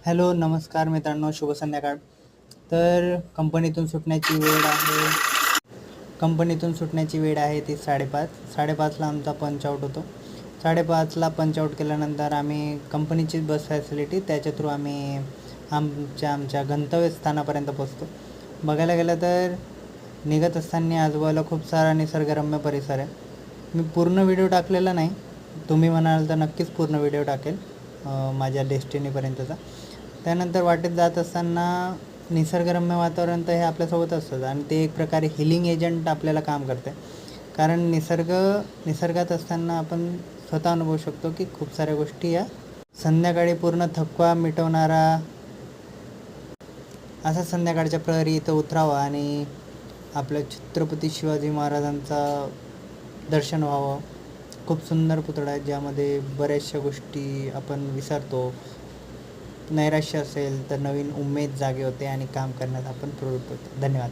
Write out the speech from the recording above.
Hello, नमस्कार मित्रांनो, शुभ संध्याकाळ. तर कंपनीतून सुटण्याची वेळ आहे ती 5:30. 5:30ला आमचा पंच आउट होतो. 5:30ला पंच आउट केल्यानंतर आम्ही कंपनीची बस फॅसिलिटी त्याच्या थ्रू आम्ही आमच्या गंतव्यस्थानापर्यंत पोचतो. बघायला गेलं तर निघत असताना आजूबाजूला खूप सारा निसर्गरम्य परिसर आहे. मी पूर्ण व्हिडिओ टाकलेला नाही. तुम्ही म्हणाल तर नक्कीच पूर्ण व्हिडिओ टाकेल माझ्या डेस्टिनीपर्यंतचा. त्यानंतर वाटेत जात असताना निसर्गरम्य वातावरण तर हे आपल्यासोबत असतं आणि ते एक प्रकारे हिलिंग एजंट आपल्याला काम करते. कारण निसर्गात असताना आपण स्वतः अनुभवू शकतो की खूप साऱ्या गोष्टी या संध्याकाळी पूर्ण थकवा मिटवणारा असा संध्याकाळच्या प्रहरी इथं उतरावा आणि आपल्या छत्रपती शिवाजी महाराजांचा दर्शन व्हावं. खूप सुंदर पुतळा आहे ज्यामध्ये बऱ्याचशा गोष्टी आपण विसरतो. नैराश्य असेल तर नवीन उमेद जागे होते आणि काम करण्यात आपण प्रवृत्त होतो. धन्यवाद.